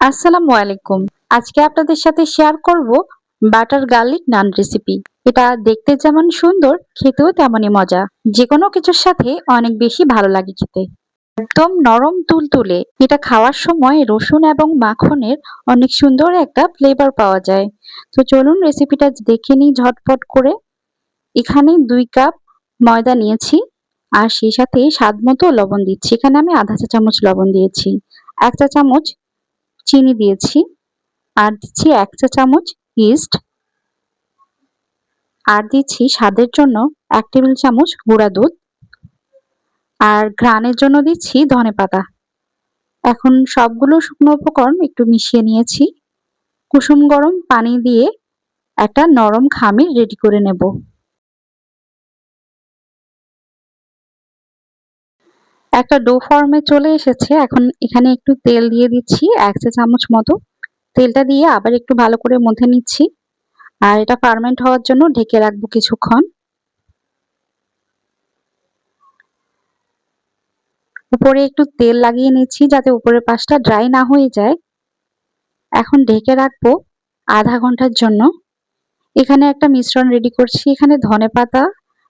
আসসালামু আলাইকুম। আজকে আপনাদের সাথে শেয়ার করব বাটার গার্লিক নান রেসিপি। এটা দেখতে যেমন সুন্দর, খেতেও তেমনই মজা। যেকোনো কিছুর সাথে অনেক বেশি ভালো লাগে খেতে। একদম নরম তুলতুলে। এটা খাওয়ার সময় রসুন এবং মাখনের অনেক সুন্দর একটা ফ্লেভার পাওয়া যায়। তো চলুন রেসিপিটা দেখে নিই ঝটপট করে। এখানে ২ কাপ ময়দা নিয়েছি আর সেই সাথে স্বাদ মতো লবণ দিচ্ছি। এখানে আমি আধা চা চামচ লবণ দিয়েছি। ১ চা চামচ চিনি দিয়েছি আর দিচ্ছি ১ চা চামচ ইস্ট আর দিচ্ছি স্বাদের জন্য ১ টেবিল চামচ গুঁড়া দুধ আর ঘ্রাণের জন্য দিচ্ছি ধনেপাতা। এখন সবগুলো শুকনো উপকরণ একটু মিশিয়ে নিয়েছি। কুসুম গরম পানি দিয়ে একটা নরম খামির রেডি করে নেব। একটা ডো ফর্মে চলে এসেছে। এখন এখানে একটু তেল দিয়ে দিচ্ছি ১ চা চামচ মতো। তেলটা দিয়ে আবার একটু ভালো করে মথে নিচ্ছি। আর এটা ফার্মেন্ট হওয়ার জন্য ঢেকে রাখবো কিছুক্ষণ। উপরে একটু তেল লাগিয়ে নিচ্ছি যাতে উপরের পাশটা ড্রাই না হয়ে যায়। এখন ঢেকে রাখবো আধা ঘন্টার জন্য। এখানে একটা মিশ্রণ রেডি করছি। এখানে ধনেপাতা,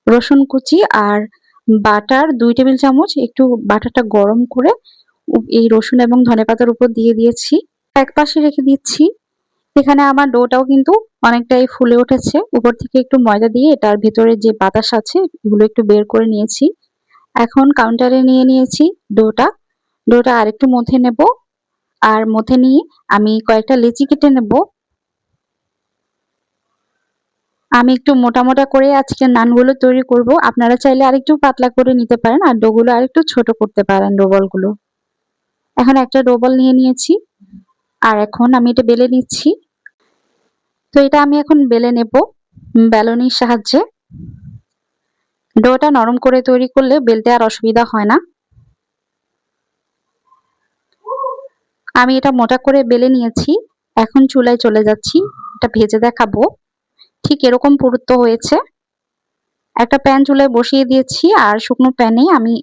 রসুন কুচি আর বাটার ২ টেবিল চামচ। একটু বাটারটা গরম করে এই রসুন এবং ধনেপাতার উপর দিয়ে দিয়েছি। একপাশে রেখে দিচ্ছি। এখানে আমার ডোটাও কিন্তু অনেকটাই ফুলে উঠেছে। উপর থেকে একটু ময়দা দিয়ে এটার ভেতরে যে বাতাস আছে এগুলো একটু বের করে নিয়েছি। এখন কাউন্টারে নিয়ে নিয়েছি ডোটা। ডোটা আরেকটু মথে নেব। আর মথে নিয়ে আমি কয়েকটা লেচি কেটে নেব। আমি একটু মোটা মোটা করে আজকে নানগুলো তৈরি করব। আপনারা চাইলে আরেকটু পাতলা করে নিতে পারেন আর ডোগুলো আরেকটু ছোট করতে পারেন ডো বলগুলো। এখন একটা ডো বল নিয়ে নিয়েছি আর এখন আমি এটা বেলে নিচ্ছি। তো এটা আমি এখন বেলে নেব বেলনির সাহায্যে। ডোটা নরম করে তৈরি করলে বেলতে আর অসুবিধা হয় না। আমি এটা মোটা করে বেলে নিয়েছি। এখন চুলায় চলে যাচ্ছি। এটা ভেজে দেখাবো। ঠিক এরকম পুরুত্ব হয়েছে। একটা প্যান চুলায় বসিয়ে দিয়েছি আর শুকনো প্যানে আমি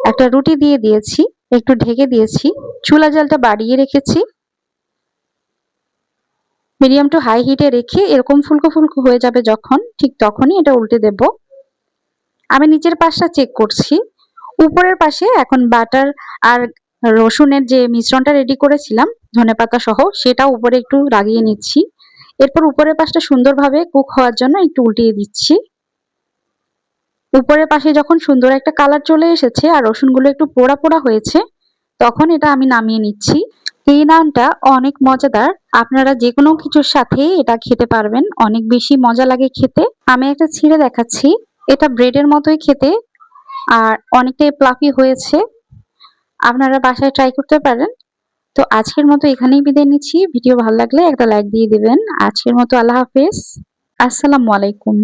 একটা রুটি দিয়ে দিয়েছি। একটু ঢেকে দিয়েছি। চুলা জালটা বাড়িয়ে রেখেছি। মিডিয়াম টু হাই হিটে রেখে এরকম ফুলকো ফুলকো হয়ে যাবে যখন, ঠিক তখনই এটা উল্টে দেব। আমি নিচের পাশটা চেক করছি। উপরের পাশে এখন বাটার আর রসুনের যে মিশ্রণটা রেডি করেছিলাম ধনেপাতা সহ, সেটা উপরে একটু লাগিয়ে নিচ্ছি। এরপর উপরের পাশটা সুন্দরভাবে কুক হওয়ার জন্য একটু উল্টিয়ে দিচ্ছি। উপরের পাশে যখন সুন্দর একটা কালার চলে এসেছে আর রসুনগুলো একটু পোড়া পোড়া হয়েছে, তখন এটা আমি নামিয়ে নিচ্ছি। এই নানটা অনেক মজাদার। আপনারা যেকোনো কিছুর সাথে এটা খেতে পারবেন। অনেক বেশি মজা লাগে খেতে। আমি একটা ছিঁড়ে দেখাচ্ছি। এটা ব্রেডের মতোই খেতে আর অনেকটাই ফ্লাফি হয়েছে। আপনারা বাসায় ট্রাই করতে পারেন। তো আজকের মতো এখানেই বিদায় নিচ্ছি। ভিডিও ভালো লাগলে একটা লাইক দিয়ে দিবেন। আজকের মতো আল্লাহ হাফেজ। আসসালামু আলাইকুম।